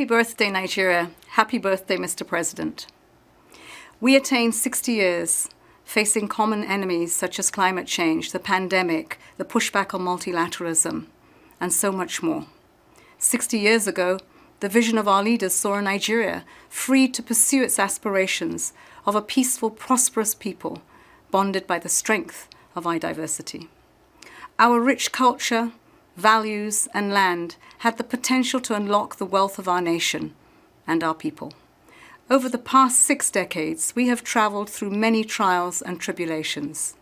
Happy birthday, Nigeria. Happy birthday, Mr. President. We attained 60 years facing common enemies such as climate change, the pandemic, the pushback on multilateralism, and so much more. 60 years ago, the vision of our leaders saw a Nigeria free to pursue its aspirations of a peaceful, prosperous people, bonded by the strength of our diversity. Our rich culture, values, and land had the potential to unlock the wealth of our nation and our people. Over the past 6 decades, we have traveled through many trials and tribulations.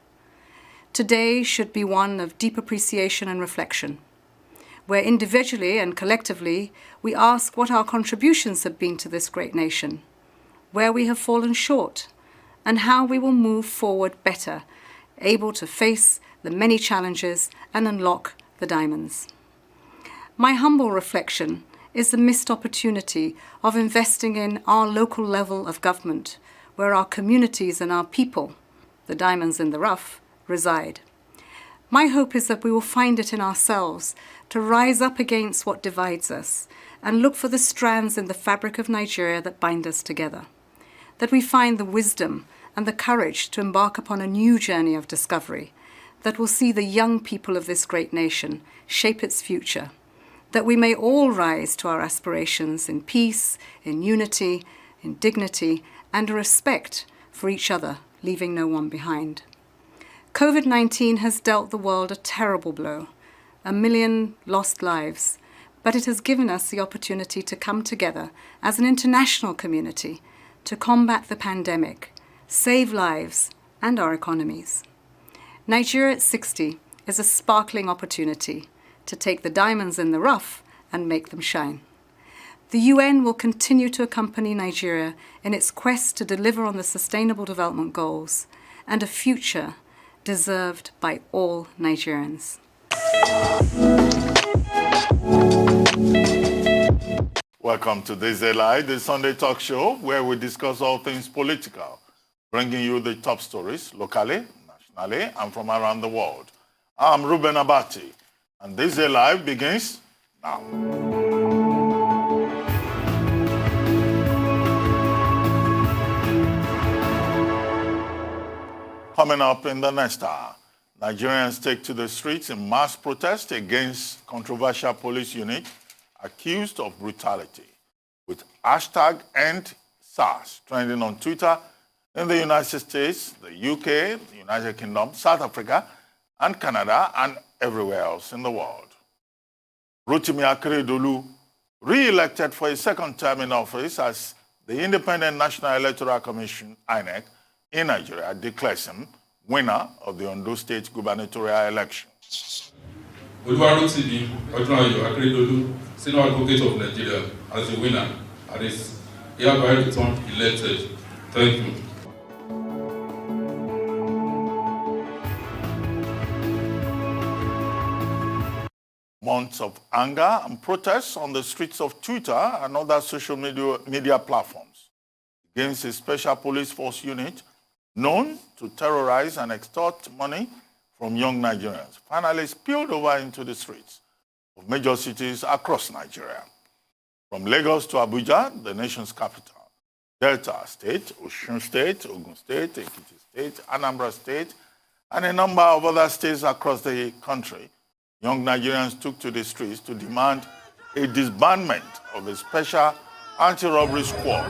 Today should be one of deep appreciation and reflection, where individually and collectively we ask what our contributions have been to this great nation, where we have fallen short, and how we will move forward better, able to face the many challenges and unlock the diamonds. My humble reflection is the missed opportunity of investing in our local level of government, where our communities and our people, the diamonds in the rough, reside. My hope is that we will find it in ourselves to rise up against what divides us and look for the strands in the fabric of Nigeria that bind us together, that we find the wisdom and the courage to embark upon a new journey of discovery that will see the young people of this great nation shape its future, that we may all rise to our aspirations in peace, in unity, in dignity, and a respect for each other, leaving no one behind. COVID-19 has dealt the world a terrible blow, 1 million lost lives, but it has given us the opportunity to come together as an international community to combat the pandemic, save lives and our economies. Nigeria at 60 is a sparkling opportunity to take the diamonds in the rough and make them shine. The UN will continue to accompany Nigeria in its quest to deliver on the Sustainable Development Goals and a future deserved by all Nigerians. Welcome to Thisday Live, the Sunday talk show where we discuss all things political, bringing you the top stories locally, nationally, and from around the world. I'm Ruben Abati, and Thisday Live begins now. Coming up in the next hour, Nigerians take to the streets in mass protest against controversial police unit accused of brutality, with hashtag #EndSARS trending on Twitter in the United States, the UK, the United Kingdom, South Africa, and Canada, and everywhere else in the world. Rotimi Akeredolu, re-elected for a second term in office as the Independent National Electoral Commission, INEC, in Nigeria, declares him winner of the Ondo State gubernatorial election. Rotimi Akeredolu, Senior Advocate of Nigeria, as the winner, and is hereby returned elected. Thank you. Months of anger and protests on the streets of Twitter and other social media platforms against a special police force unit known to terrorize and extort money from young Nigerians finally spilled over into the streets of major cities across Nigeria. From Lagos to Abuja, the nation's capital, Delta State, Osun State, Ogun State, Ekiti State, Anambra State, and a number of other states across the country, young Nigerians took to the streets to demand a disbandment of the special anti-robbery squad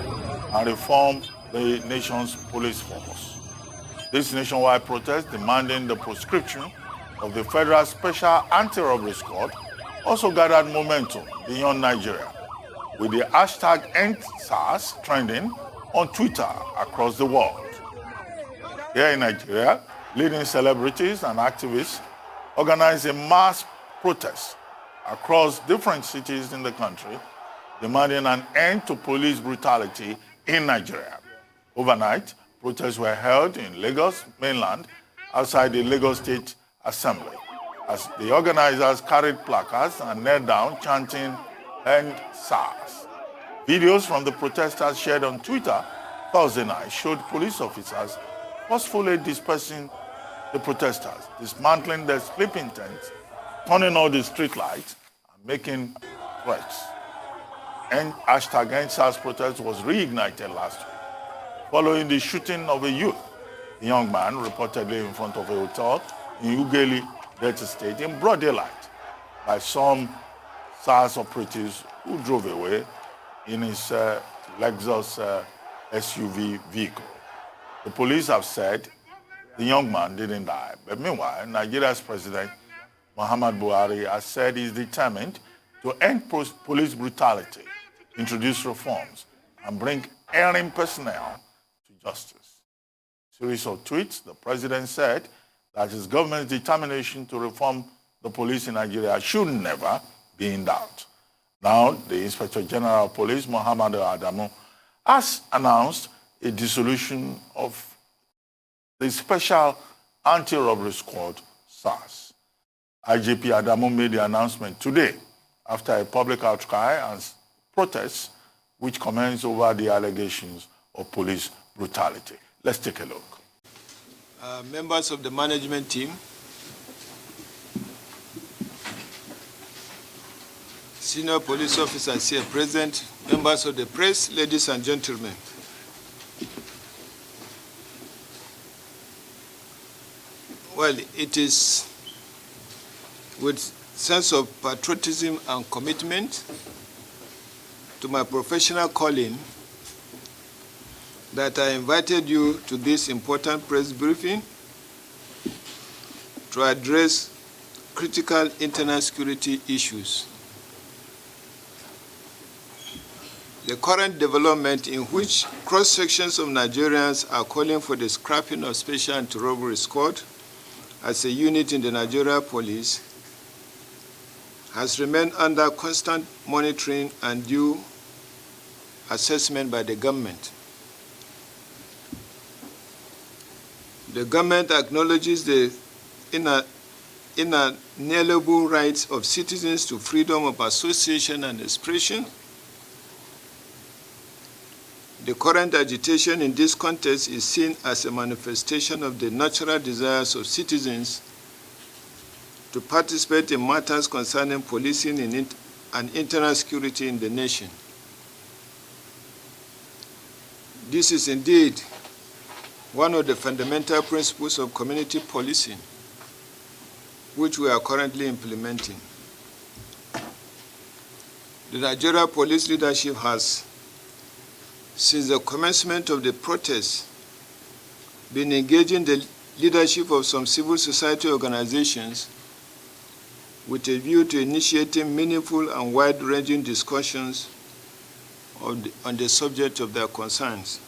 and reform the nation's police force. This nationwide protest demanding the proscription of the Federal Special Anti-Robbery Squad also gathered momentum beyond Nigeria, with the hashtag #EndSARS trending on Twitter across the world. Here in Nigeria, leading celebrities and activists organized a mass protest across different cities in the country, demanding an end to police brutality in Nigeria. Overnight, protests were held in Lagos mainland outside the Lagos State Assembly, as the organizers carried placards and knelt down chanting #EndSARS. Videos from the protesters shared on Twitter Thursday night showed police officers forcefully dispersing the protesters, dismantling their sleeping tents, turning on the street lights, and making threats. hashtag #EndSARS protest was reignited last week, following the shooting of a youth, a young man reportedly in front of a hotel in Ughelli, Delta State, in broad daylight by some SARS operatives who drove away in his Lexus SUV vehicle. The police have said the young man didn't die, but meanwhile, Nigeria's President Muhammadu Buhari has said he's determined to end police brutality, introduce reforms, and bring erring personnel to justice. In a series of tweets, the president said that his government's determination to reform the police in Nigeria should never be in doubt. Now, the Inspector General of Police, Muhammadu Adamu, has announced a dissolution of the Special Anti-Robbery Squad, SARS. IGP Adamu made the announcement today after a public outcry and protests which commenced over the allegations of police brutality. Let's take a look. Members of the management team, senior police officers here present, members of the press, ladies and gentlemen. Well, it is with sense of patriotism and commitment to my professional calling that I invited you to this important press briefing to address critical internal security issues. The current development in which cross-sections of Nigerians are calling for the scrapping of Special Anti-Robbery Squad as a unit in the Nigeria Police has remained under constant monitoring and due assessment by the government. The government acknowledges the inalienable rights of citizens to freedom of association and expression. The current agitation in this context is seen as a manifestation of the natural desires of citizens to participate in matters concerning policing and internal security in the nation. This is indeed one of the fundamental principles of community policing, which we are currently implementing. The Nigeria police leadership has, since the commencement of the protests, been engaging the leadership of some civil society organizations with a view to initiating meaningful and wide-ranging discussions on the subject of their concerns.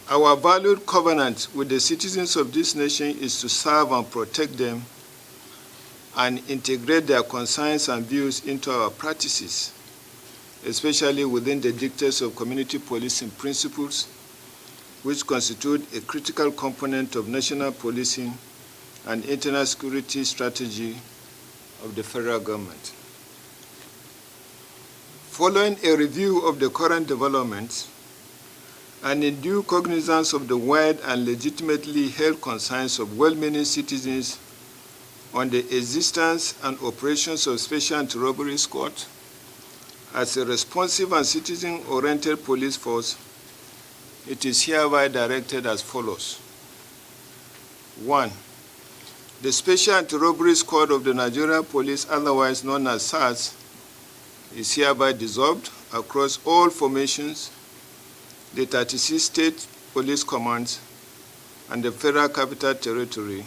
Our valued covenant with the citizens of this nation is to serve and protect them and integrate their concerns and views into our practices, especially within the dictates of community policing principles, which constitute a critical component of national policing and internal security strategy of the federal government. Following a review of the current developments, and in due cognizance of the wide and legitimately held concerns of well-meaning citizens on the existence and operations of Special Anti-Robbery Squad, as a responsive and citizen-oriented police force, it is hereby directed as follows. 1. The Special Anti-Robbery Squad of the Nigeria Police, otherwise known as SARS, is hereby dissolved across all formations, the 36 state police commands, and the Federal Capital Territory,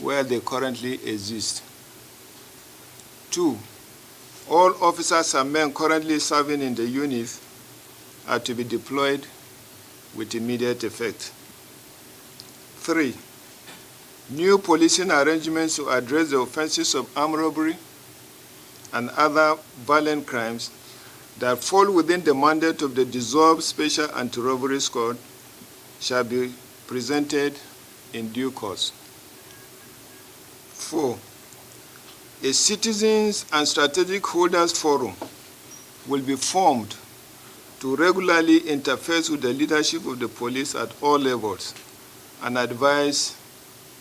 where they currently exist. 2. All officers and men currently serving in the unit are to be deployed with immediate effect. 3. New policing arrangements to address the offenses of armed robbery and other violent crimes that fall within the mandate of the dissolved Special Anti-Robbery Squad shall be presented in due course. 4. A Citizens and Strategic Holders Forum will be formed to regularly interface with the leadership of the police at all levels and advise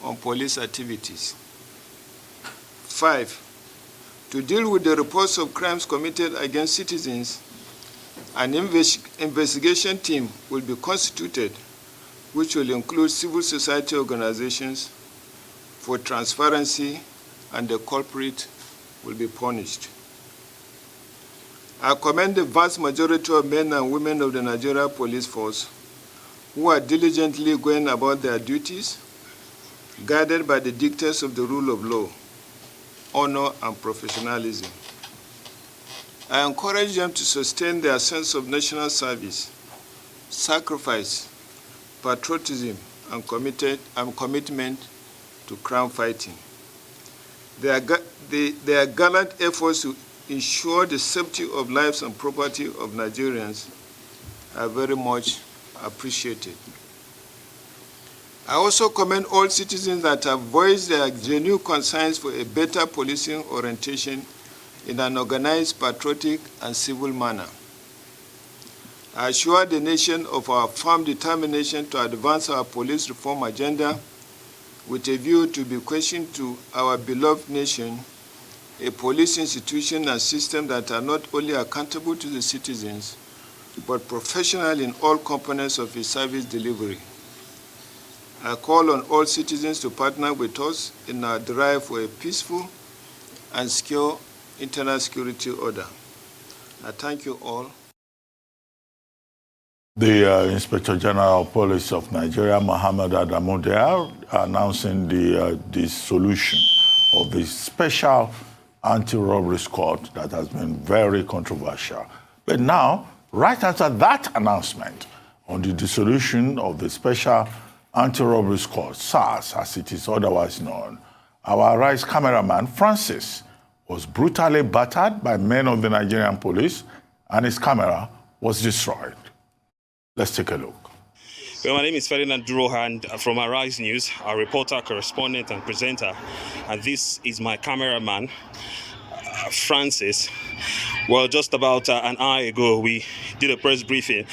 on police activities. 5. To deal with the reports of crimes committed against citizens, an investigation team will be constituted, which will include civil society organizations for transparency, and the culprit will be punished. I commend the vast majority of men and women of the Nigerian police force who are diligently going about their duties, guided by the dictates of the rule of law, honor, and professionalism. I encourage them to sustain their sense of national service, sacrifice, patriotism, and commitment to crime fighting. Their gallant efforts to ensure the safety of lives and property of Nigerians are very much appreciated. I also commend all citizens that have voiced their genuine concerns for a better policing orientation in an organized, patriotic, and civil manner. I assure the nation of our firm determination to advance our police reform agenda with a view to bequeathing to our beloved nation a police institution and system that are not only accountable to the citizens, but professional in all components of its service delivery. I call on all citizens to partner with us in our drive for a peaceful and secure internal security order. I thank you all. The Inspector General of Police of Nigeria, Mohammed Adamu, announcing the dissolution of the special anti-robbery squad that has been very controversial. But now, right after that announcement on the dissolution of the special anti-robbery squad, Sars, as it is otherwise known, our Arise cameraman, Francis, was brutally battered by men of the Nigerian police, and his camera was destroyed. Let's take a look. Well, my name is Ferdinand Durohan from Arise News, a reporter, correspondent, and presenter. And this is my cameraman, Francis. Well, just about an hour ago, we did a press briefing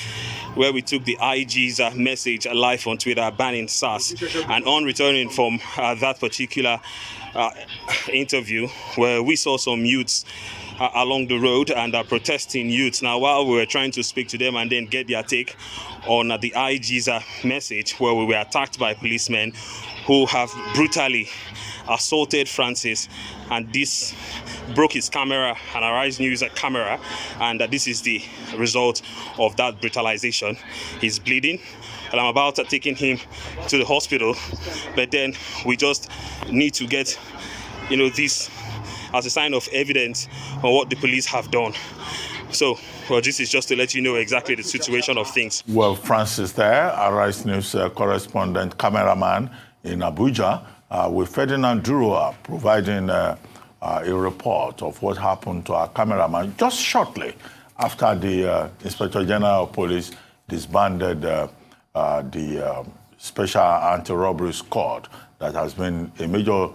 where we took the IG's message live on Twitter banning Sars. And on returning from that particular interview, where we saw some youths along the road and protesting youths. Now, while we were trying to speak to them and then get their take on the IG's message, where we were attacked by policemen who have brutally assaulted Francis, and this broke his camera, an Arise News camera, and this is the result of that brutalization. He's bleeding, and I'm about taking him to the hospital, but then we just need to get, this as a sign of evidence on what the police have done. So, well, this is just to let you know exactly the situation of things. Well, Francis there, Arise News correspondent, cameraman in Abuja, with Ferdinand Duro providing a report of what happened to our cameraman just shortly after the Inspector General of Police disbanded the special anti-robbery squad that has been a major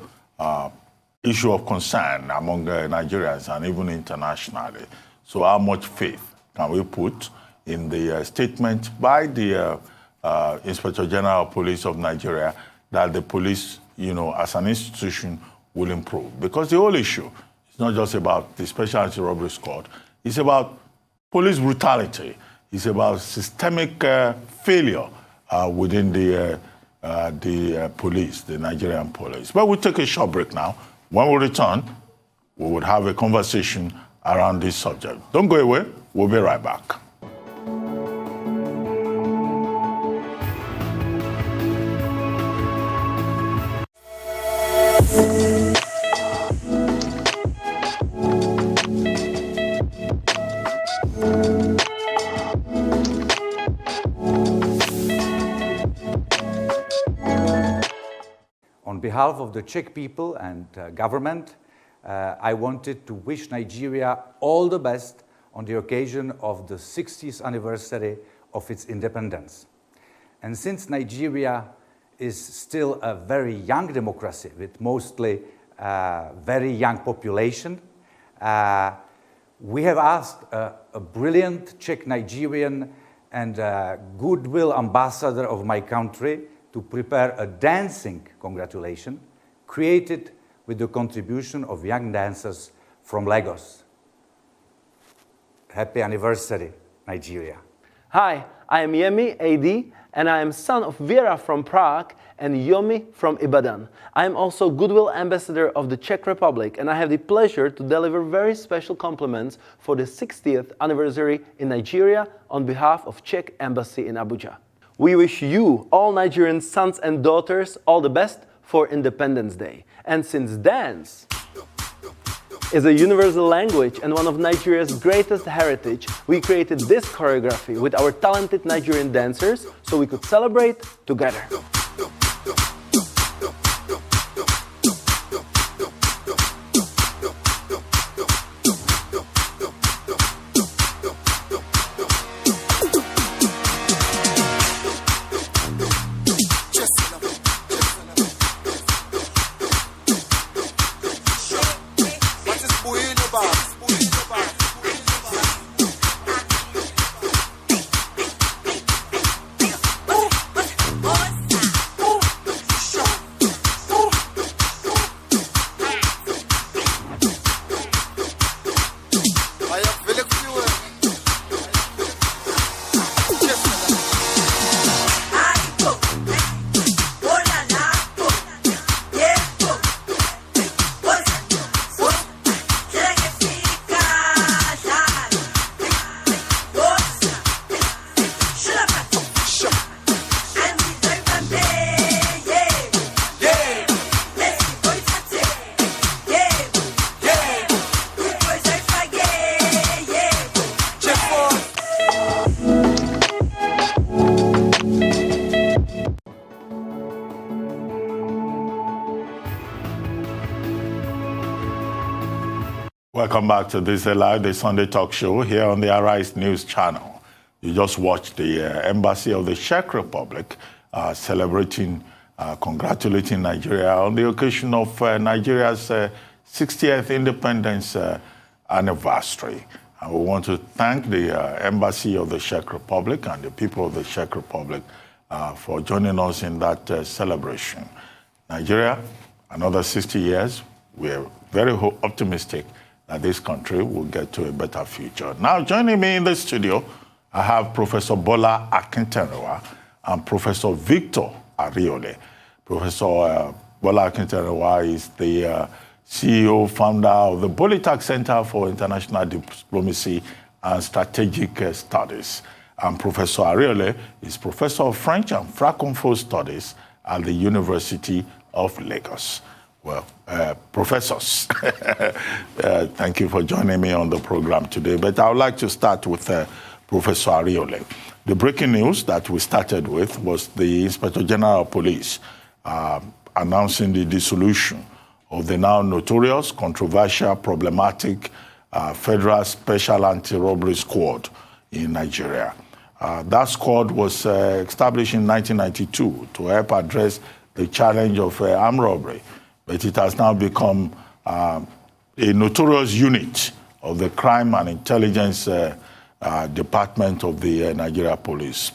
issue of concern among Nigerians and even internationally. So how much faith can we put in the statement by the Inspector General of Police of Nigeria that the police, as an institution, will improve? Because the whole issue is not just about the special anti-robbery squad. It's about police brutality. It's about systemic failure within the police, the Nigerian police. But we'll take a short break now. When we return, we will have a conversation around this subject. Don't go away. We'll be right back. On behalf of the Czech people and government, I wanted to wish Nigeria all the best on the occasion of the 60th anniversary of its independence. And since Nigeria is still a very young democracy with mostly very young population, we have asked a brilliant Czech Nigerian and goodwill ambassador of my country to prepare a dancing congratulation created with the contribution of young dancers from Lagos. Happy anniversary, Nigeria. Hi, I am Yemi AD, and I am son of Vera from Prague and Yomi from Ibadan. I am also Goodwill Ambassador of the Czech Republic, and I have the pleasure to deliver very special compliments for the 60th anniversary in Nigeria on behalf of Czech Embassy in Abuja. We wish you, all Nigerian sons and daughters, all the best for Independence Day. And since dance is a universal language and one of Nigeria's greatest heritage, we created this choreography with our talented Nigerian dancers so we could celebrate together. Welcome back to Thisday Live, the Sunday talk show here on the Arise News channel. You just watched the Embassy of the Czech Republic congratulating Nigeria on the occasion of Nigeria's 60th independence anniversary. And we want to thank the Embassy of the Czech Republic and the people of the Czech Republic for joining us in that celebration. Nigeria, another 60 years, we're very optimistic that this country will get to a better future. Now, joining me in the studio, I have Professor BOLA AKINTERINWA and Professor Victor ARIOLE. Professor BOLA AKINTERINWA is the CEO, founder of the Bolytag Center for International Diplomacy and Strategic Studies. And Professor ARIOLE is Professor of French and Francophone Studies at the University of Lagos. Well, professors, thank you for joining me on the program today. But I would like to start with Professor ARIOLE. The breaking news that we started with was the Inspector General of Police announcing the dissolution of the now notorious, controversial, problematic Federal Special Anti-Robbery Squad in Nigeria. That squad was established in 1992 to help address the challenge of armed robbery. But it has now become a notorious unit of the Crime and Intelligence Department of the Nigeria Police,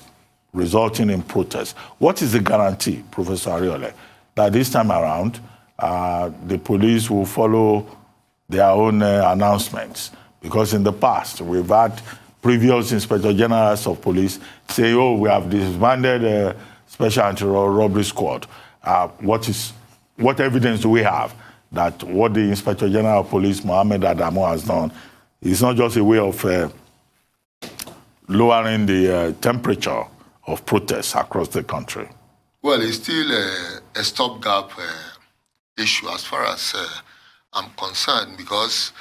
resulting in protests. What is the guarantee, Professor ARIOLE, that this time around the police will follow their own announcements? Because in the past, we've had previous Inspector Generals of Police say, oh, we have disbanded Special Anti-Robbery Squad. What evidence do we have that what the Inspector General of Police, Mohammed Adamu, has done is not just a way of lowering the temperature of protests across the country? Well, it's still a stopgap issue as far as I'm concerned, because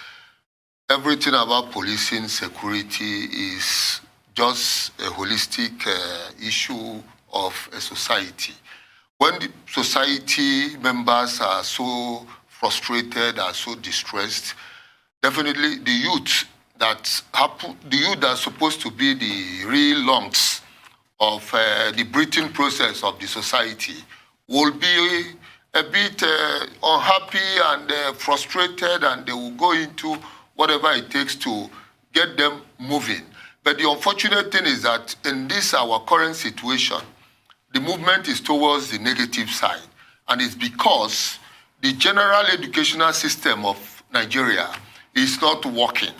everything about policing security is just a holistic issue of a society. When the society members are so frustrated, are so distressed, definitely the youth that are supposed to be the real lungs of the breathing process of the society will be a bit unhappy and frustrated, and they will go into whatever it takes to get them moving. But the unfortunate thing is that in this, our current situation, the movement is towards the negative side. And it's because the general educational system of Nigeria is not working.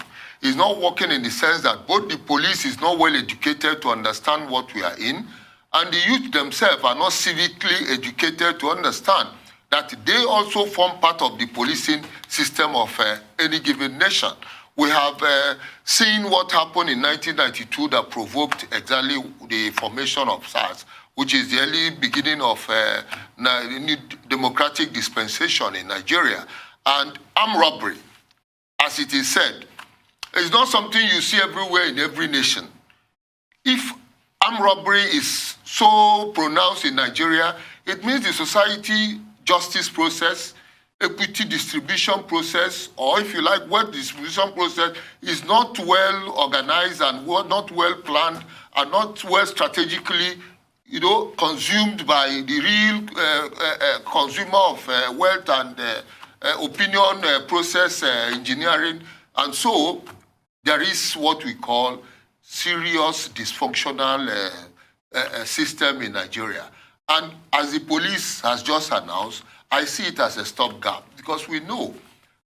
It's not working in the sense that both the police is not well educated to understand what we are in, and the youth themselves are not civically educated to understand that they also form part of the policing system of any given nation. We have seen what happened in 1992 that provoked exactly the formation of Sars, which is the early beginning of new democratic dispensation in Nigeria. And armed robbery, as it is said, is not something you see everywhere in every nation. If armed robbery is so pronounced in Nigeria, it means the society justice process, equity distribution process, or if you like, wealth distribution process is not well organized and not well planned and not well strategically, consumed by the real consumer of wealth and opinion process engineering. And so there is what we call serious dysfunctional system in Nigeria. And as the police has just announced, I see it as a stopgap, because we know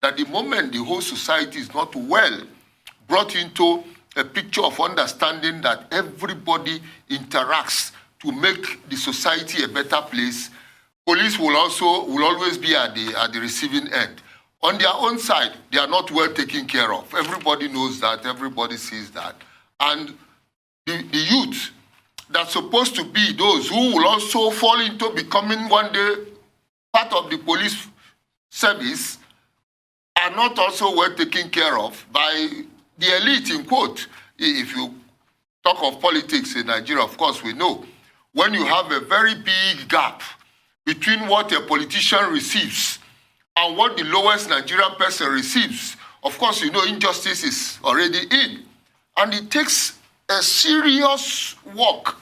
that the moment the whole society is not well brought into a picture of understanding that everybody interacts to make the society a better place, police will always be at the receiving end. On their own side, they are not well taken care of. Everybody knows that, everybody sees that. And the youth that's supposed to be those who will also fall into becoming one day part of the police service are not also well taken care of by the elite, in quote. If you talk of politics in Nigeria, of course we know, when you have a very big gap between what a politician receives and what the lowest Nigerian person receives, of course, injustice is already in. And it takes a serious work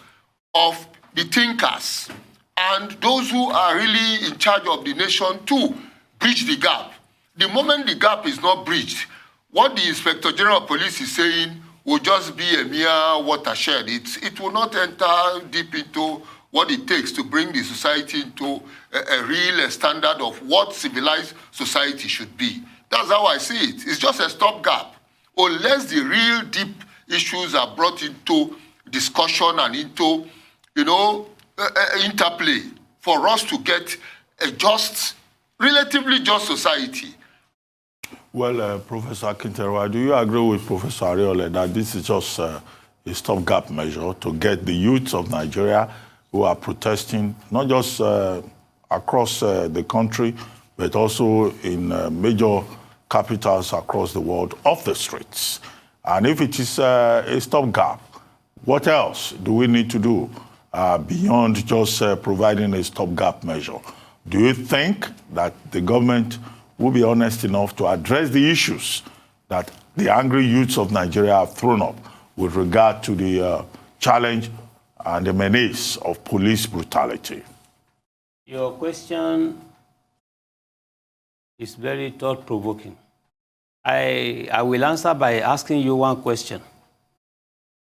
of the thinkers and those who are really in charge of the nation to bridge the gap. The moment the gap is not bridged, what the Inspector General of Police is saying will just be a mere watershed. It will not enter deep into what it takes to bring the society into a real standard of what civilized society should be. That's how I see it. It's just a stopgap. Unless the real deep issues are brought into discussion and into, interplay for us to get a just, relatively just society. Well, Professor AKINTERINWA, do you agree with Professor ARIOLE that this is just a stopgap measure to get the youths of Nigeria who are protesting, not just across the country, but also in major capitals across the world, off the streets? And if it is a stopgap, what else do we need to do beyond just providing a stopgap measure? Do you think that the government will be honest enough to address the issues that the angry youths of Nigeria have thrown up with regard to the challenge and the menace of police brutality? Your question is very thought-provoking. I will answer by asking you one question.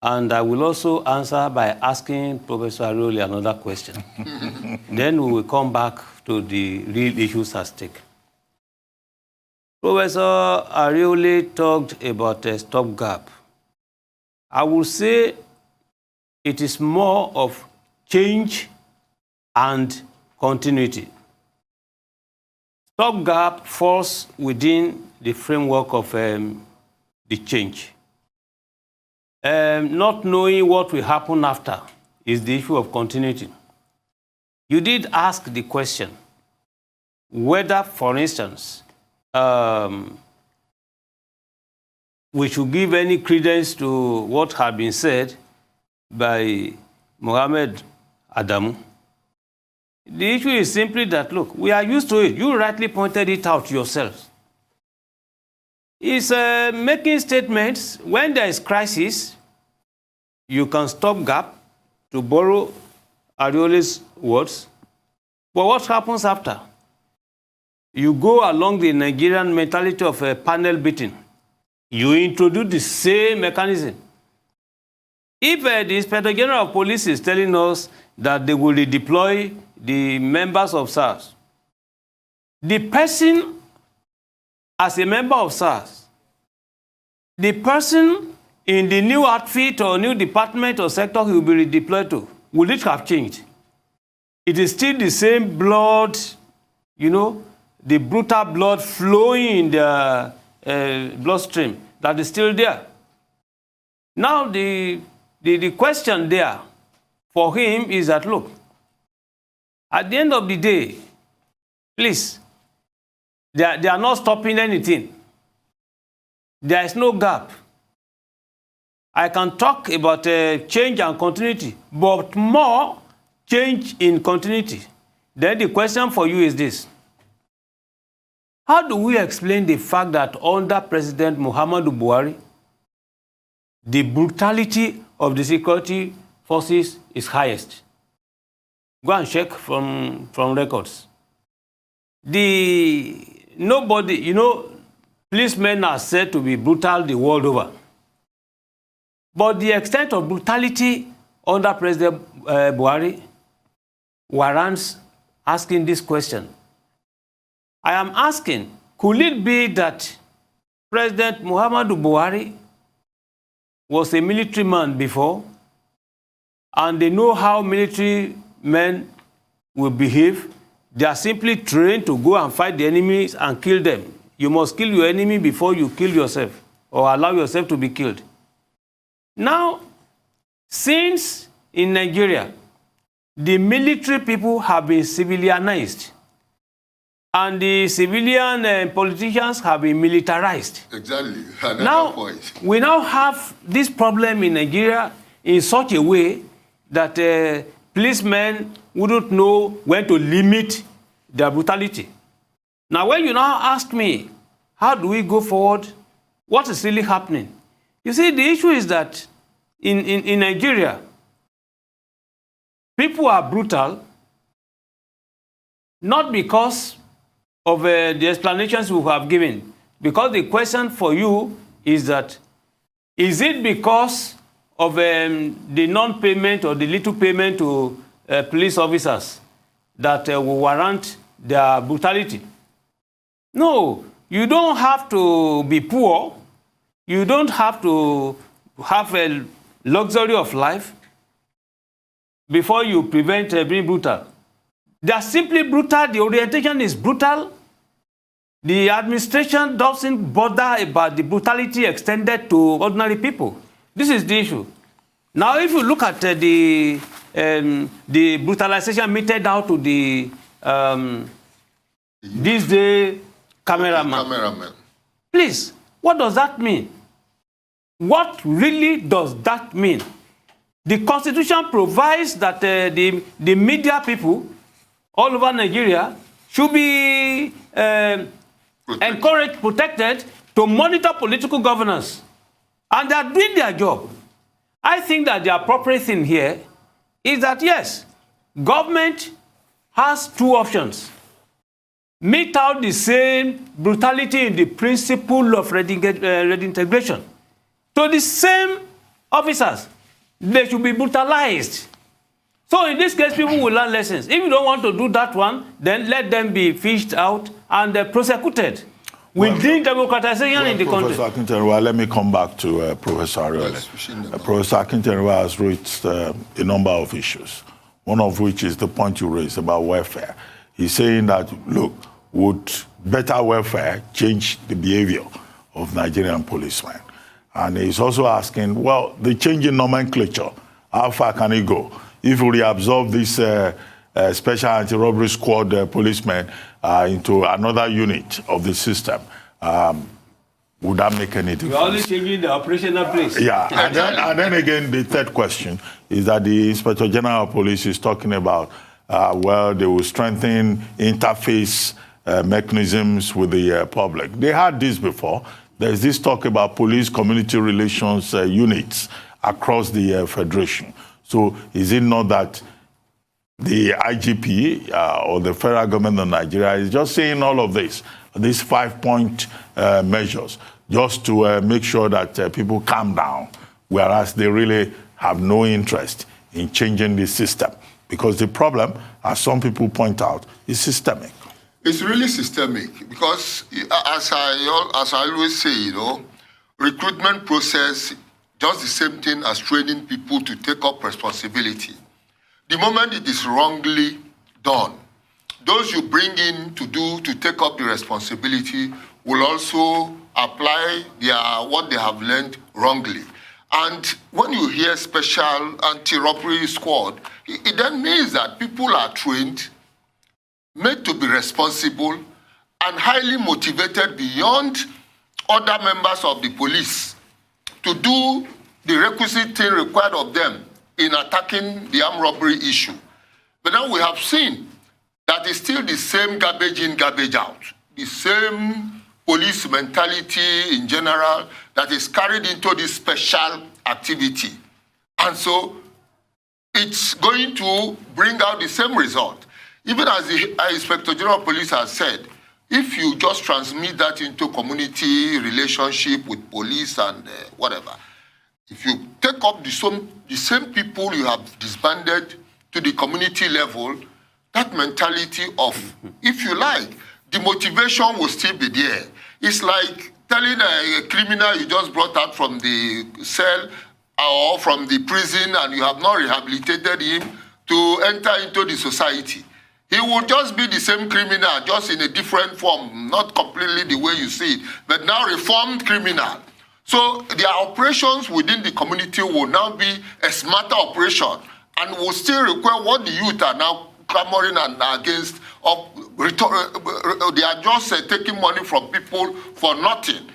And I will also answer by asking Professor ARIOLE another question. Then we will come back to the real issues at stake. Professor ARIOLE talked about a stopgap. I will say it is more of change and continuity. Stopgap falls within the framework of the change. Not knowing what will happen after is the issue of continuity. You did ask the question whether, for instance, we should give any credence to what had been said by Mohammed Adamu. The issue is simply that, look, we are used to it. You rightly pointed it out yourself. It's making statements when there is crisis. You can stop gap, to borrow ARIOLE's words. But what happens after? You go along the Nigerian mentality of a panel beating. You introduce the same mechanism. If the Inspector General of Police is telling us that they will redeploy the members of Sars, the person, as a member of Sars, the person in the new outfit or new department or sector he will be redeployed to, will it have changed? It is still the same blood, you know, the brutal blood flowing in the bloodstream that is still there. Now, the question there for him is that, look, at the end of the day, please, they are not stopping anything. There is no gap. I can talk about change and continuity, but more change in continuity. Then the question for you is this. How do we explain the fact that under President Muhammadu Buhari, the brutality of the security forces is highest? Go and check from records. Nobody, you know, policemen are said to be brutal the world over. But the extent of brutality under President Buhari warrants asking this question. I am asking, could it be that President Muhammadu Buhari was a military man before, and they know how military men will behave? They are simply trained to go and fight the enemies and kill them. You must kill your enemy before you kill yourself or allow yourself to be killed. Now, since in Nigeria, the military people have been civilianized and the civilian politicians have been militarized. Exactly. Now, we now have this problem in Nigeria in such a way that policemen wouldn't know when to limit their brutality. Now, when you now ask me, how do we go forward? What is really happening? You see, the issue is that in Nigeria, people are brutal not because of the explanations we have given. Because the question for you is that, is it because of the non-payment or the little payment to police officers that will warrant their brutality? No, you don't have to be poor. You don't have to have a luxury of life before you prevent being brutal. They are simply brutal. The orientation is brutal. The administration doesn't bother about the brutality extended to ordinary people. This is the issue. Now, if you look at the brutalization meted out to the Thisday cameraman. Please, what does that mean? What really does that mean? The Constitution provides that the media people all over Nigeria should be encouraged, protected to monitor political governance. And they are doing their job. I think that the appropriate thing here is that, yes, government has two options. Mete out the same brutality in the principle of reintegration to the same officers. They should be brutalized. So in this case, people will learn lessons. If you don't want to do that one, then let them be fished out and prosecuted within democratization in the country. Professor Akinteriwa, let me come back to Professor ARIOLE. Professor Akinteriwa has raised a number of issues, one of which is the point you raised about welfare. He's saying that, look, would better welfare change the behavior of Nigerian policemen? And he's also asking, well, the change in nomenclature, how far can it go? If we reabsorb this special anti-robbery squad policemen into another unit of the system, would that make any difference? We're only changing the operational place. Yeah, and then again, the third question is that the Inspector General of Police is talking about, well, they will strengthen interface mechanisms with the public. They had this before. There's this talk about police community relations units across the federation. So is it not that the IGP or the federal government of Nigeria is just saying all of this, these 5-point measures, just to make sure that people calm down, whereas they really have no interest in changing the system? Because the problem, as some people point out, is systemic. It's really systemic because, as I always say, you know, recruitment process, just the same thing as training people to take up responsibility. The moment it is wrongly done, those you bring in to take up the responsibility will also apply what they have learned wrongly. And when you hear special anti-robbery squad, it then means that people are trained, made to be responsible, and highly motivated beyond other members of the police to do the requisite thing required of them in attacking the armed robbery issue. But now we have seen that it's still the same garbage in, garbage out, the same police mentality in general that is carried into this special activity. And so it's going to bring out the same result. Even as the Inspector General of Police has said, if you just transmit that into community relationship with police and whatever, if you take up the same people you have disbanded to the community level, that mentality of, if you like, the motivation will still be there. It's like telling a criminal you just brought out from the cell or from the prison and you have not rehabilitated him to enter into the society. He will just be the same criminal, just in a different form, not completely the way you see it, but now reformed criminal. So their operations within the community will now be a smarter operation and will still require what the youth are now clamoring against. They are just taking money from people for nothing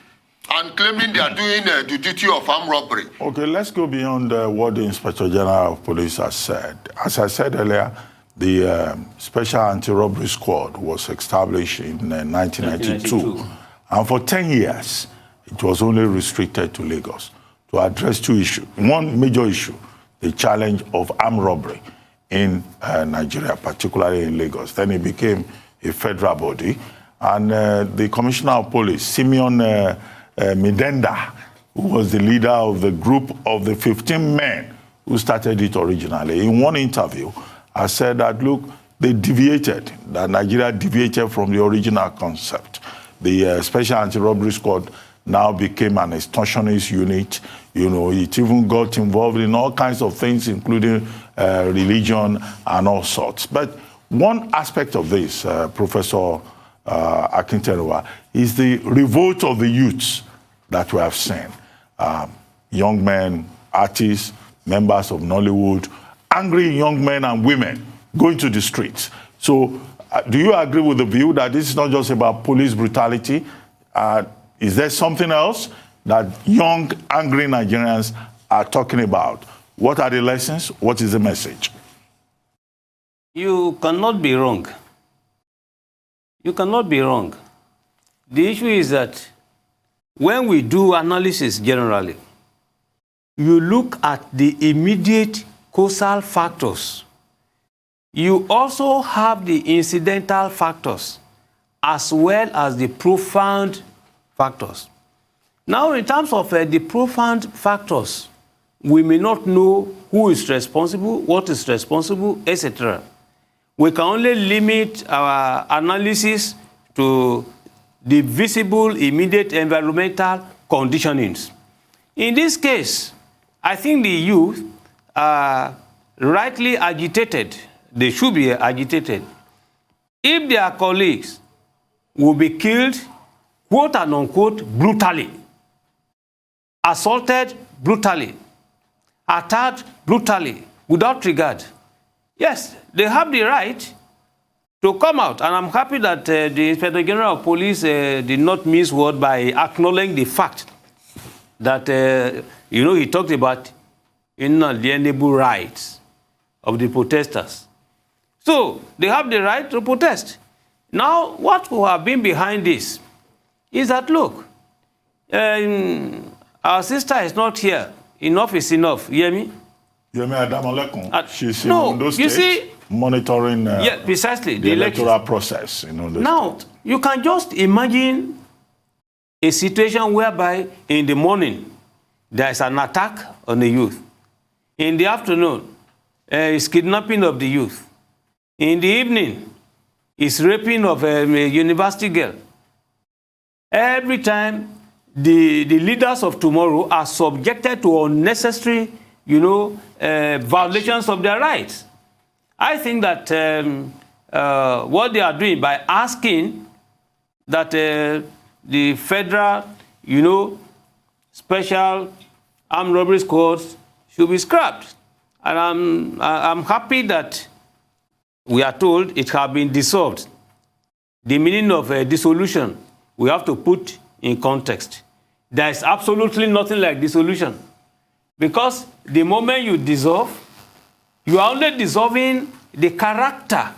and claiming they are doing the duty of armed robbery. Okay, let's go beyond what the Inspector General of Police has said. As I said earlier, the Special Anti-Robbery Squad was established in 1992. And for 10 years, it was only restricted to Lagos to address two issues. One major issue, the challenge of armed robbery in Nigeria, particularly in Lagos. Then it became a federal body. And the Commissioner of Police, Simeon Midenda, who was the leader of the group of the 15 men who started it originally, in one interview, I said that, look, they deviated, that Nigeria deviated from the original concept. The Special Anti-Robbery Squad now became an extortionist unit. You know, it even got involved in all kinds of things, including religion and all sorts. But one aspect of this, Professor AKINTERINWA, is the revolt of the youths that we have seen. Young men, artists, members of Nollywood, angry young men and women going to the streets. So do you agree with the view that this is not just about police brutality? Is there something else that young, angry Nigerians are talking about? What are the lessons? What is the message? You cannot be wrong. You cannot be wrong. The issue is that when we do analysis generally, you look at the immediate causal factors. You also have the incidental factors as well as the profound factors. Now, in terms of the profound factors, we may not know who is responsible, what is responsible, etc. We can only limit our analysis to the visible, immediate environmental conditionings. In this case, I think the youth are rightly agitated. They should be agitated. If their colleagues will be killed, quote and unquote, brutally, assaulted brutally, attacked brutally, without regard, yes, they have the right to come out. And I'm happy that the Inspector General of Police did not miss word by acknowledging the fact that, he talked about inalienable rights of the protesters. So they have the right to protest. Now, what will have been behind this is that, look, our sister is not here. Enough is enough. You hear me? Yemi Adamolekun, she's in no, Ondo State, you see, monitoring precisely, the electoral process in Ondo now, State. You can just imagine a situation whereby in the morning there is an attack on the youth. In the afternoon, is kidnapping of the youth. In the evening, is raping of a university girl. Every time the leaders of tomorrow are subjected to unnecessary, violations of their rights. I think that what they are doing by asking that the federal, special armed robbery squads should be scrapped. And I'm happy that we are told it has been dissolved. The meaning of dissolution, we have to put in context. There is absolutely nothing like dissolution. Because the moment you dissolve, you are only dissolving the character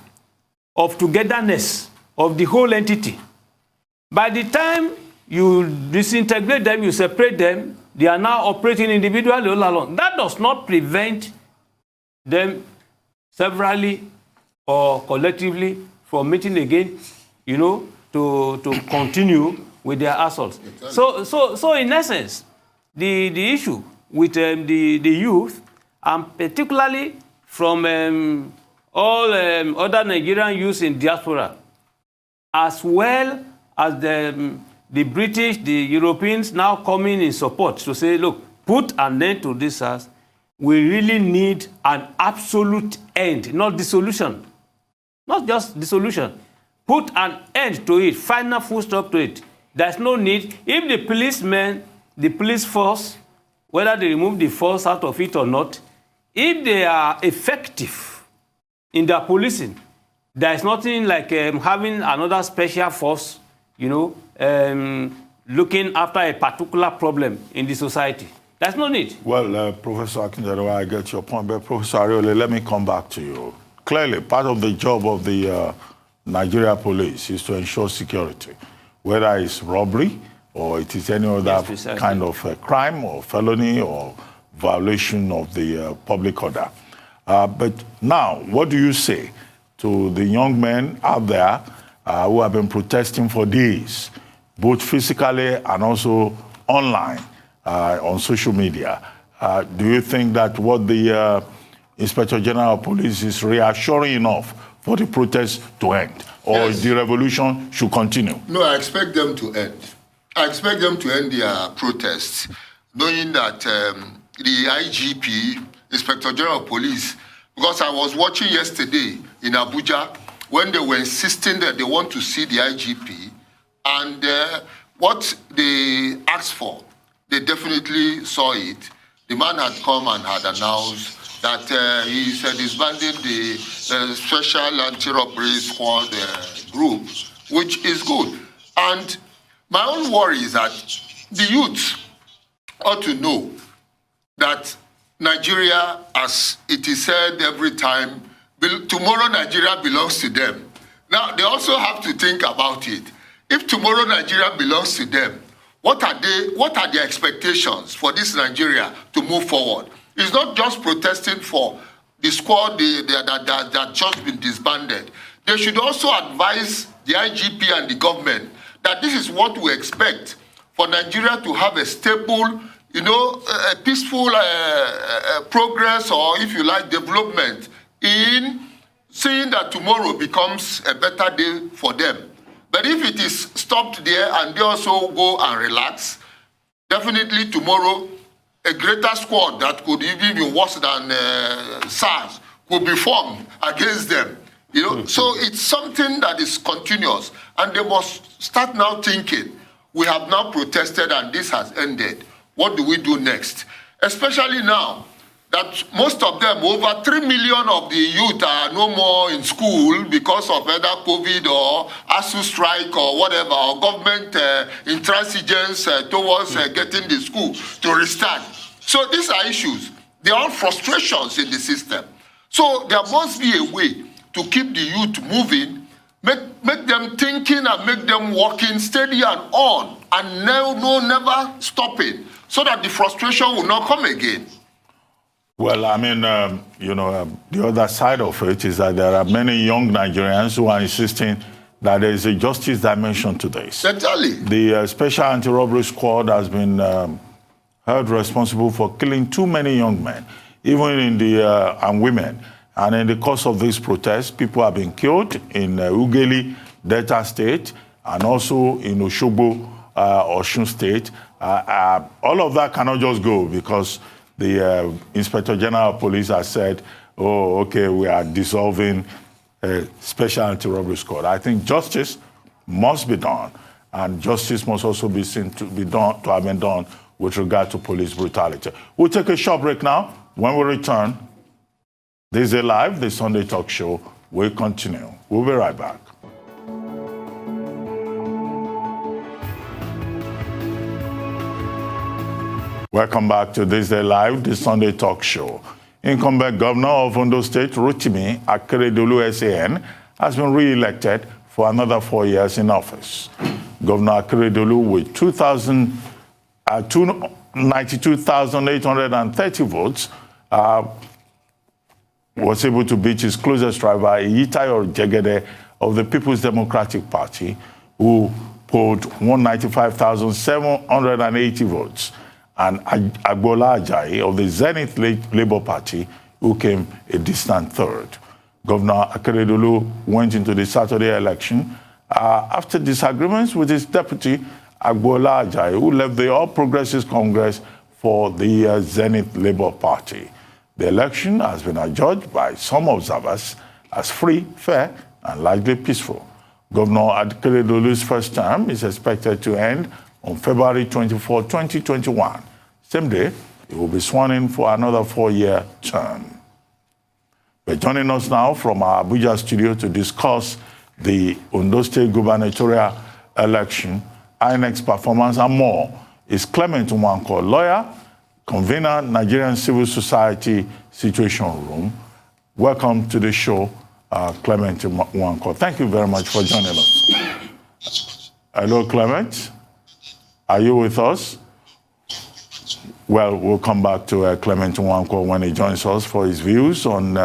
of togetherness of the whole entity. By the time you disintegrate them, you separate them, they are now operating individually all along. That does not prevent them severally or collectively from meeting again, to continue with their assaults. So in essence, the issue with the youth, and particularly from all other Nigerian youths in diaspora, as well as the British, the Europeans now coming in support to say, look, put an end to this SARS. We really need an absolute end, not dissolution. Not just dissolution. Put an end to it, final full stop to it. There's no need. If the policemen, the police force, whether they remove the force out of it or not, if they are effective in their policing, there is nothing like having another special force, looking after a particular problem in the society. There's no need. Well, Professor Akeredolu, I get your point, but Professor ARIOLE, let me come back to you. Clearly, part of the job of the Nigeria police is to ensure security, whether it's robbery or it is any other kind of crime or felony or violation of the public order. But now, what do you say to the young men out there who have been protesting for days, both physically and also online on social media? Do you think that what the Inspector General of Police is reassuring enough for the protests to end? Or yes, the revolution should continue? No, I expect them to end. I expect them to end their protests, knowing that the IGP, Inspector General of Police, because I was watching yesterday in Abuja when they were insisting that they want to see the IGP, and what they asked for, they definitely saw it. The man had come and had announced that he said disbanding the special anti-robbery squad group, which is good. And my own worry is that the youth ought to know that Nigeria, as it is said every time, tomorrow Nigeria belongs to them. Now, they also have to think about it. If tomorrow Nigeria belongs to them, what are their expectations for this Nigeria to move forward? It's not just protesting for the squad that just been disbanded. They should also advise the IGP and the government that this is what we expect for Nigeria to have a stable, a peaceful progress, or if you like, development in seeing that tomorrow becomes a better day for them. But if it is stopped there and they also go and relax, definitely tomorrow a greater squad that could even be worse than SARS could be formed against them. So it's something that is continuous, and they must start now thinking, we have now protested and this has ended. What do we do next? Especially now that most of them, over 3 million of the youth are no more in school because of either COVID or ASU strike or whatever, or government intransigence towards getting the school to restart. So these are issues. They are all frustrations in the system. So there must be a way to keep the youth moving, make them thinking and make them working steady and on, and never stopping, so that the frustration will not come again. Well, I mean, the other side of it is that there are many young Nigerians who are insisting that there is a justice dimension to this. Certainly. The Special Anti-Robbery Squad has been held responsible for killing too many young men, even in and women. And in the course of this protest, people have been killed in Ughelli, Delta State, and also in Osogbo, Osun State. All of that cannot just go because the Inspector General of Police has said, oh, okay, we are dissolving a special anti-robbery squad. I think justice must be done, and justice must also be seen to be done, to have been done with regard to police brutality. We'll take a short break now. When we return, Thisday Live, the Sunday talk show, will continue. We'll be right back. Welcome back to Thisday Live, the Sunday talk show. Incumbent Governor of Ondo State, Rotimi Akeredolu SAN, has been re-elected for another 4 years in office. Governor Akeredolu, with 292,830 votes, was able to beat his closest rival, Iyitayo Jegede of the People's Democratic Party, who polled 195,780 votes, and BOLA of the Zenith Labour Party, who came a distant third. Governor Akeredolu went into the Saturday election after disagreements with his deputy, BOLA, who left the All Progressives Congress for the Zenith Labour Party. The election has been adjudged by some observers as free, fair, and largely peaceful. Governor Akeredolu's first term is expected to end on February 24, 2021. Same day, he will be sworn in for another 4-year term. But joining us now from our Abuja studio to discuss the Ondo State gubernatorial election, INEC's performance, and more is Clement NWANKWO, lawyer, Convener, Nigerian Civil Society Situation Room. Welcome to the show, Clement NWANKWO. Thank you very much for joining us. Hello, Clement. Are you with us? Well, we'll come back to Clement NWANKWO when he joins us for his views on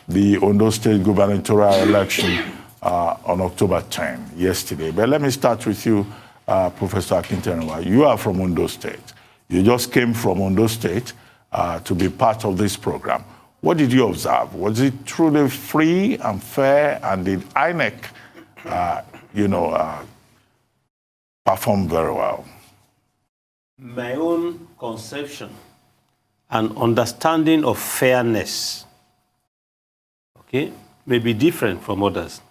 the Ondo State gubernatorial election on October 10, yesterday. But let me start with you, Professor AKINTERINWA. You are from Ondo State. You just came from Ondo State to be part of this program. What did you observe? Was it truly free and fair, and did INEC, perform very well? My own conception and understanding of fairness, may be different from others.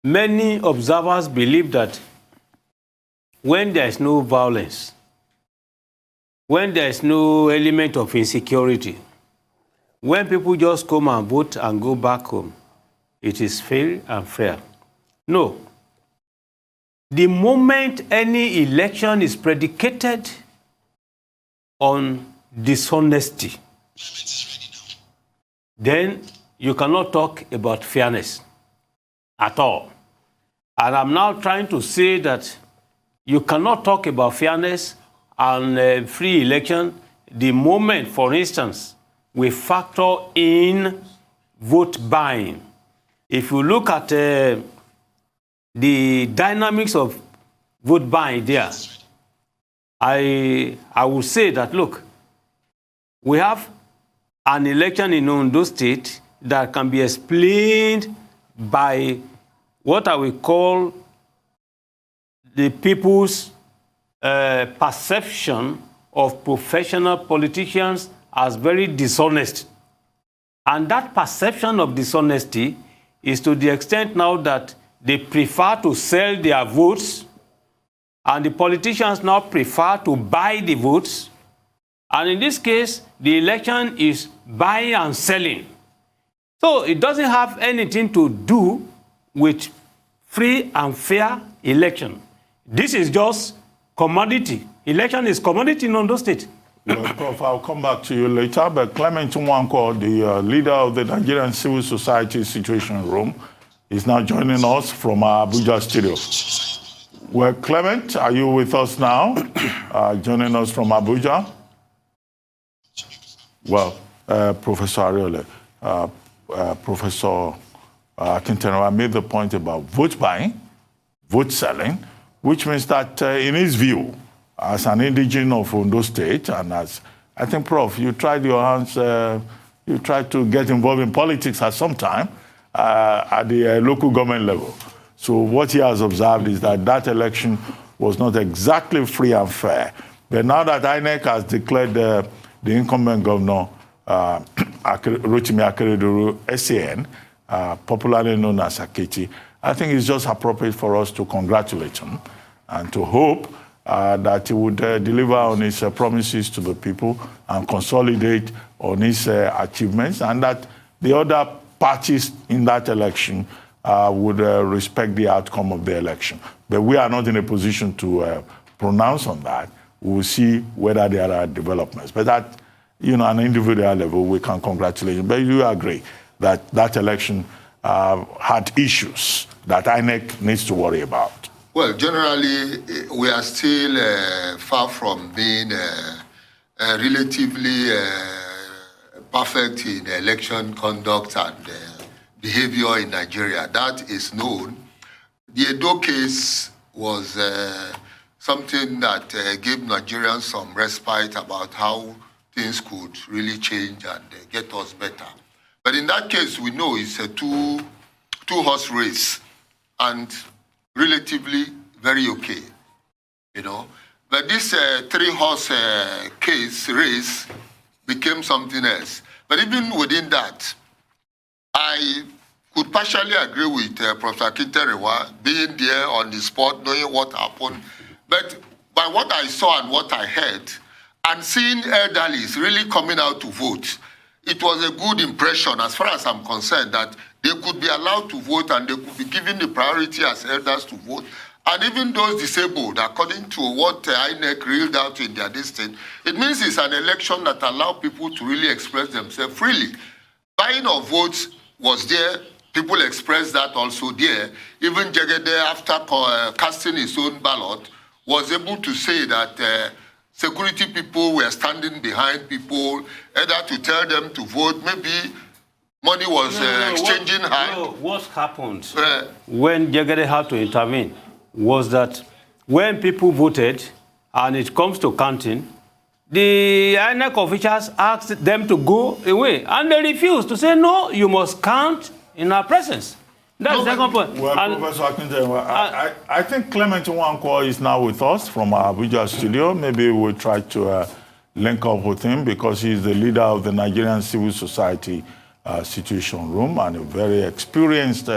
Many observers believe that when there is no violence, when there is no element of insecurity, when people just come and vote and go back home, it is fair and fair. No. The moment any election is predicated on dishonesty, then you cannot talk about fairness at all. And I'm now trying to say that you cannot talk about fairness and free election the moment, for instance, we factor in vote buying. If you look at the dynamics of vote buying there, I would say that, look, we have an election in Ondo State that can be explained by what I will call the people's perception of professional politicians as very dishonest. And that perception of dishonesty is to the extent now that they prefer to sell their votes, and the politicians now prefer to buy the votes. And in this case, the election is buying and selling. So it doesn't have anything to do with free and fair election. This is just commodity. Election is commodity in Ondo State. Well, Prof, I'll come back to you later, but Clement NWANKWO, the leader of the Nigerian Civil Society Situation Room, is now joining us from our Abuja studio. Well, Clement, are you with us now? Joining us from Abuja? Well, Professor ARIOLE, Professor AKINTERINWA made the point about vote buying, vote selling, which means that in his view, as an indigene of Ondo State, and as, I think, Prof, you tried your hands, you tried to get involved in politics at some time at the local government level. So what he has observed is that that election was not exactly free and fair. But now that INEC has declared the incumbent governor, Rotimi Akeredolu, SAN, popularly known as Akiti, I think it's just appropriate for us to congratulate him and to hope that he would deliver on his promises to the people and consolidate on his achievements, and that the other parties in that election would respect the outcome of the election. But we are not in a position to pronounce on that. We will see whether there are developments. But at an individual level, we can congratulate him. But you agree that that election had issues that INEC needs to worry about? Well, generally, we are still far from being relatively perfect in election conduct and behavior in Nigeria. That is known. The Edo case was something that gave Nigerians some respite about how things could really change and get us better. But in that case, we know it's a two-horse race and relatively very okay, But this three-horse race became something else. But even within that, I could partially agree with Prof. AKINTERINWA being there on the spot, knowing what happened. But by what I saw and what I heard, and seeing elderlies really coming out to vote, it was a good impression as far as I'm concerned that they could be allowed to vote and they could be given the priority as elders to vote. And even those disabled, according to what INEC reeled out in their listing, it means it's an election that allows people to really express themselves freely. Buying of votes was there. People expressed that also there. Even Jegede, after casting his own ballot, was able to say that security people were standing behind people, either to tell them to vote. Maybe money was exchanging hands. What happened when Jegede had to intervene was that when people voted and it comes to counting, the INEC officials asked them to go away, and they refused to say, no, you must count in our presence. That's the second point. Well, Professor Akeredolu, I think Clement NWANKWO is now with us from our Abuja studio. Maybe we'll try to link up with him because he's the leader of the Nigerian Civil Society Situation Room and a very experienced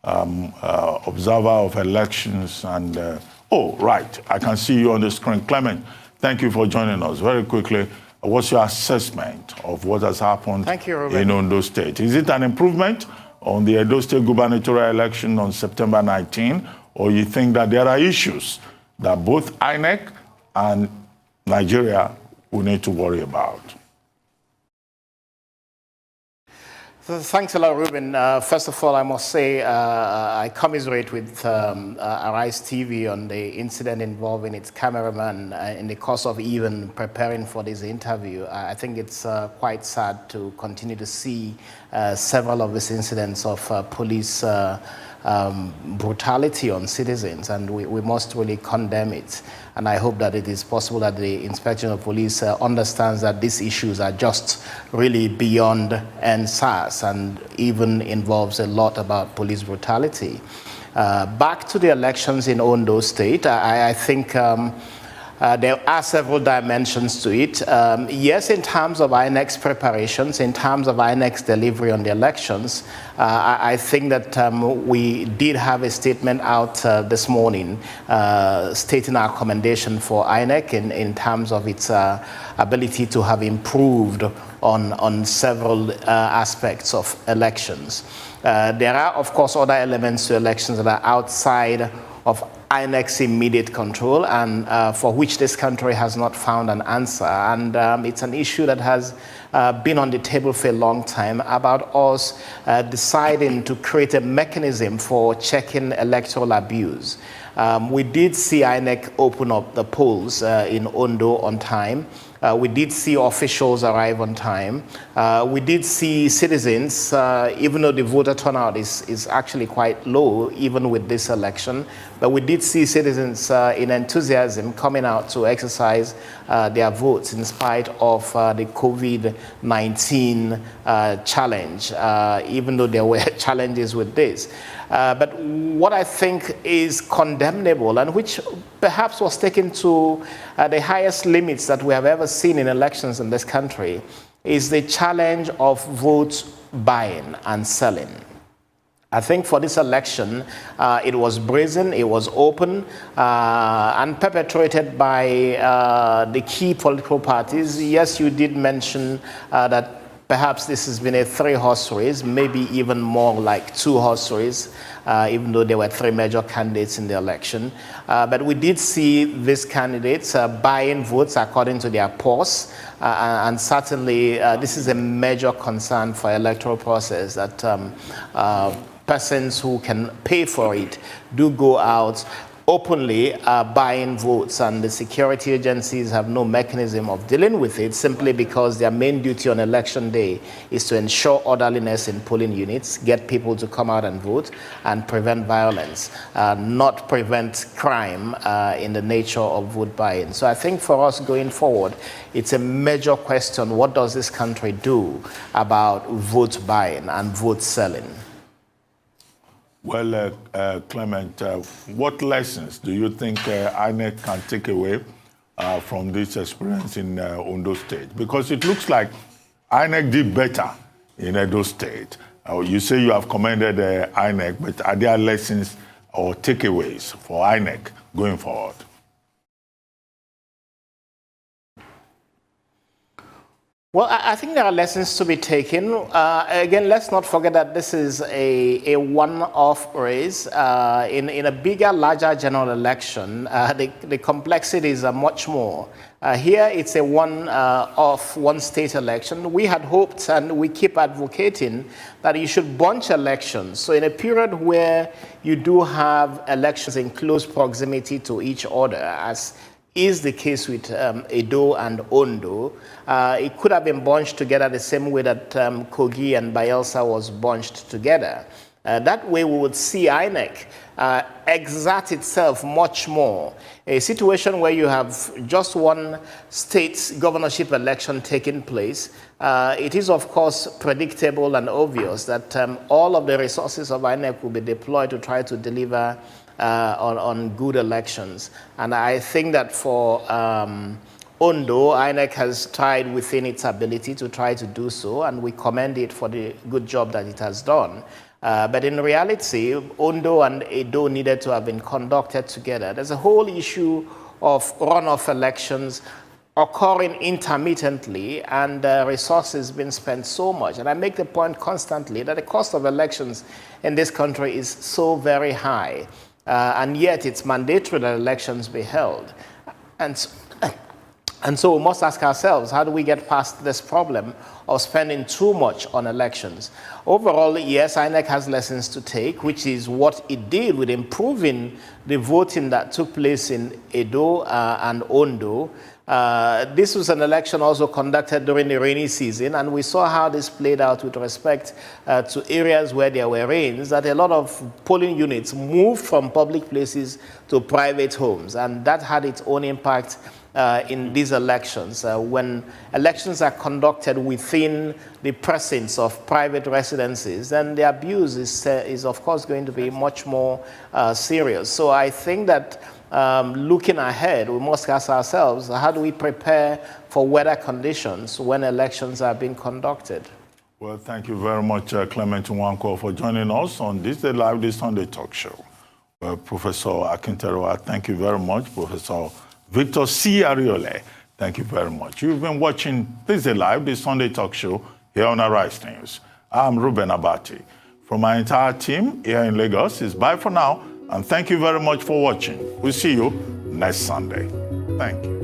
observer of elections. And right, I can see you on the screen. Clement, thank you for joining us. Very quickly, what's your assessment of what has happened in Ondo State? Is it an improvement on the Edo State gubernatorial election on September 19, or you think that there are issues that both INEC and Nigeria will need to worry about? So thanks a lot, Ruben. First of all, I must say I commiserate with Arise TV on the incident involving its cameraman in the course of even preparing for this interview. I think it's quite sad to continue to see several of these incidents of police brutality on citizens, and we must really condemn it. And I hope that it is possible that the Inspection of Police understands that these issues are just really beyond SARS and even involves a lot about police brutality. Back to the elections in Ondo State, I think there are several dimensions to it. Yes, in terms of INEC's preparations, in terms of INEC's delivery on the elections, I think that we did have a statement out this morning stating our commendation for INEC in terms of its ability to have improved on several aspects of elections. There are, of course, other elements to elections that are outside of INEC's immediate control and for which this country has not found an answer. And it's an issue that has been on the table for a long time about us deciding to create a mechanism for checking electoral abuse. We did see INEC open up the polls in Ondo on time. We did see officials arrive on time. We did see citizens, even though the voter turnout is actually quite low, even with this election, but we did see citizens in enthusiasm coming out to exercise their votes in spite of the COVID COVID-19 challenge, even though there were challenges with this. But what I think is condemnable, and which perhaps was taken to the highest limits that we have ever seen in elections in this country, is the challenge of vote buying and selling. I think for this election, it was brazen, it was open, and perpetrated by the key political parties. Yes, you did mention that perhaps this has been a 3-horse race, maybe even more like 2-horse race, even though there were 3 major candidates in the election. But we did see these candidates buying votes according to their polls, and certainly this is a major concern for electoral process, that persons who can pay for it do go out openly buying votes, and the security agencies have no mechanism of dealing with it, simply because their main duty on election day is to ensure orderliness in polling units, get people to come out and vote, and prevent violence, not prevent crime in the nature of vote buying. So I think for us going forward, it's a major question: what does this country do about vote buying and vote selling? Well, Clement, what lessons do you think INEC can take away from this experience in Ondo State? Because it looks like INEC did better in Ondo State. You say you have commended INEC, but are there lessons or takeaways for INEC going forward? Well, I think there are lessons to be taken. Again, let's not forget that this is a one-off race. In a bigger, larger general election, the complexities are much more. Here, it's a one-off, one-state election. We had hoped, and we keep advocating, that you should bunch elections. So in a period where you do have elections in close proximity to each other, as is the case with Edo and Ondo, it could have been bunched together the same way that Kogi and Bayelsa was bunched together. That way we would see INEC exert itself much more. A situation where you have just one state governorship election taking place, it is of course predictable and obvious that all of the resources of INEC will be deployed to try to deliver on good elections. And I think that for Ondo, INEC has tried within its ability to try to do so, and we commend it for the good job that it has done. But in reality, Ondo and Edo needed to have been conducted together. There's a whole issue of runoff elections occurring intermittently, and resources being spent so much. And I make the point constantly that the cost of elections in this country is so very high. And yet it's mandatory that elections be held. And so we must ask ourselves, how do we get past this problem of spending too much on elections? Overall, yes, INEC has lessons to take, which is what it did with improving the voting that took place in Edo and Ondo. This was an election also conducted during the rainy season, and we saw how this played out with respect to areas where there were rains, that a lot of polling units moved from public places to private homes, and that had its own impact in these elections. When elections are conducted within the presence of private residences, then the abuse is of course going to be much more serious. So I think that looking ahead, we must ask ourselves, how do we prepare for weather conditions when elections are being conducted? Well, thank you very much, Clement NWANKWO, for joining us on Thisday Live, this Sunday talk show. Professor AKINTERINWA, thank you very much. Professor Victor C. ARIOLE, thank you very much. You've been watching Thisday Live, this Sunday talk show here on Arise News. I'm Ruben Abati. From my entire team here in Lagos, it's bye for now, and thank you very much for watching. We'll see you next Sunday. Thank you.